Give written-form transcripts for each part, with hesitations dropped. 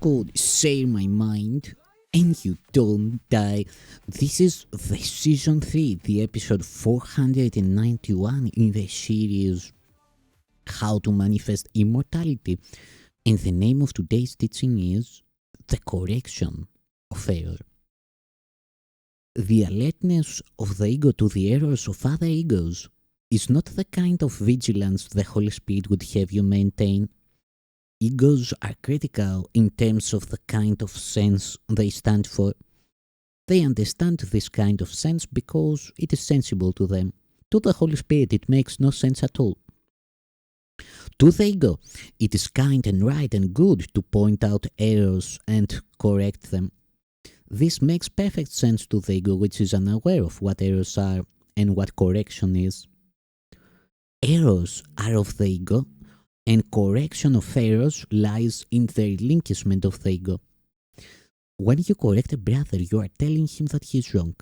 called Share My Mind and You Don't Die. This is the season 3, the episode 491 in the series How to Manifest Immortality. And the name of today's teaching is The Correction of Error. The alertness of the ego to the errors of other egos is not the kind of vigilance the Holy Spirit would have you maintain. Egos are critical in terms of the kind of sense they stand for. They understand this kind of sense because it is sensible to them. To the Holy Spirit it makes no sense at all. To the ego, it is kind and right and good to point out errors and correct them. This makes perfect sense to the ego, which is unaware of what errors are and what correction is. Errors are of the ego, and correction of errors lies in the relinquishment of the ego. When you correct a brother, you are telling him that he is wrong.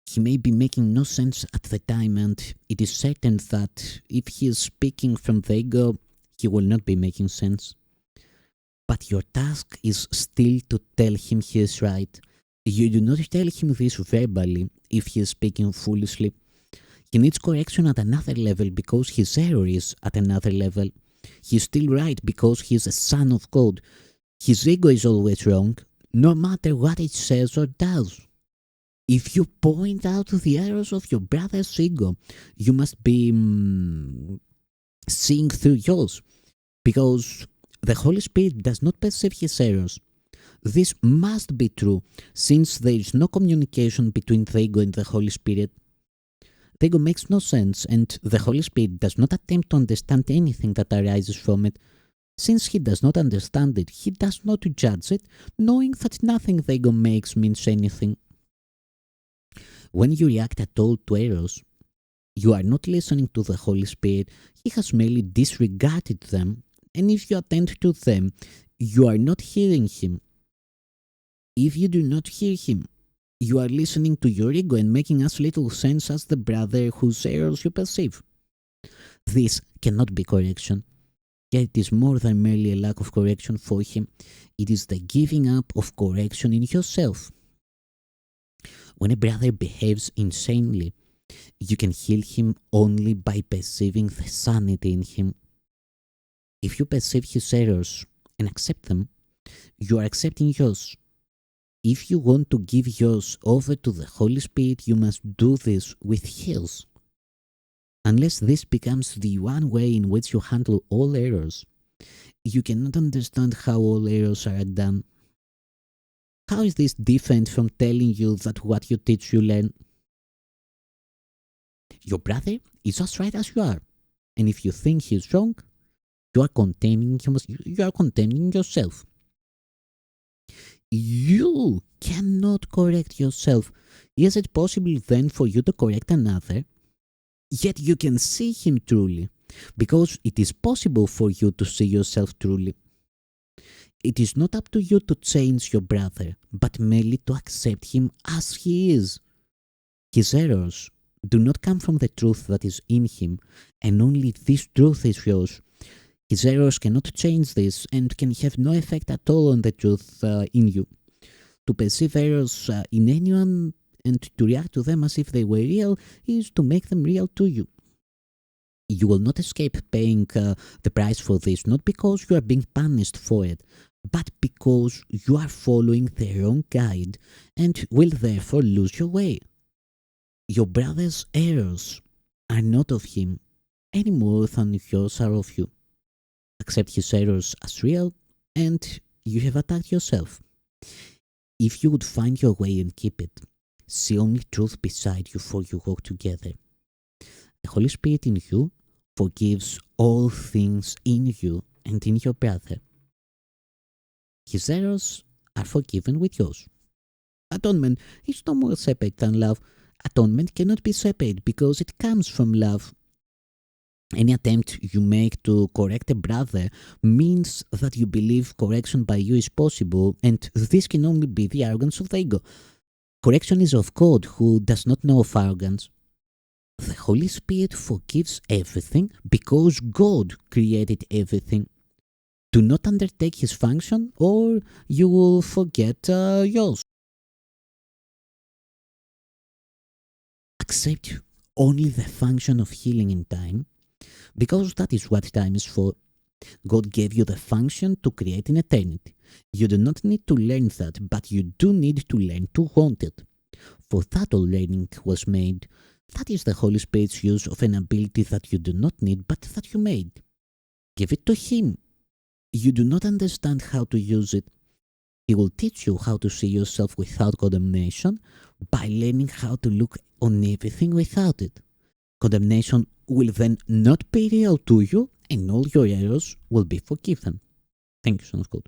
He may be making no sense at the time, and it is certain that if he is speaking from the ego, he will not be making sense. But your task is still to tell him he is right. You do not tell him this verbally if he is speaking foolishly. He needs correction at another level because his error is at another level. He is still right because he is a son of God. His ego is always wrong, no matter what it says or does. If you point out the errors of your brother's ego, you must be seeing through yours, because the Holy Spirit does not perceive his errors. This must be true, since there is no communication between the ego and the Holy Spirit. The ego makes no sense, and the Holy Spirit does not attempt to understand anything that arises from it. Since he does not understand it, he does not judge it, knowing that nothing the ego makes means anything. When you react at all to errors, you are not listening to the Holy Spirit. He has merely disregarded them, and if you attend to them, you are not hearing him. If you do not hear him, you are listening to your ego and making as little sense as the brother whose errors you perceive. This cannot be correction. Yet it is more than merely a lack of correction for him. It is the giving up of correction in yourself. When a brother behaves insanely, you can heal him only by perceiving the sanity in him. If you perceive his errors and accept them, you are accepting yours. If you want to give yours over to the Holy Spirit, you must do this with his. Unless this becomes the one way in which you handle all errors, you cannot understand how all errors are done. How is this different from telling you that what you teach you learn? Your brother is as right as you are, and if you think he is wrong, you are condemning yourself. You cannot correct yourself. Is it possible then for you to correct another? Yet you can see him truly, because it is possible for you to see yourself truly. It is not up to you to change your brother, but merely to accept him as he is. His errors do not come from the truth that is in him, and only this truth is yours. His errors cannot change this and can have no effect at all on the truth in you. To perceive errors in anyone and to react to them as if they were real is to make them real to you. You will not escape paying the price for this, not because you are being punished for it, but because you are following the wrong guide and will therefore lose your way. Your brother's errors are not of him any more than yours are of you. Accept his errors as real, and you have attacked yourself. If you would find your way and keep it, see only truth beside you, for you walk together. The Holy Spirit in you forgives all things in you and in your brother. His errors are forgiven with yours. Atonement is no more separate than love. Atonement cannot be separate because it comes from love. Any attempt you make to correct a brother means that you believe correction by you is possible, and this can only be the arrogance of the ego. Correction is of God, who does not know of arrogance. The Holy Spirit forgives everything because God created everything. Do not undertake his function or you will forget yours. Accept only the function of healing in time, because that is what time is for. God gave you the function to create in eternity. You do not need to learn that, but you do need to learn to want it. For that all learning was made. That is the Holy Spirit's use of an ability that you do not need, but that you made. Give it to Him. You do not understand how to use it. He will teach you how to see yourself without condemnation by learning how to look on everything without it. Condemnation will then not be real to you, and all your errors will be forgiven. Thank you, Son of God.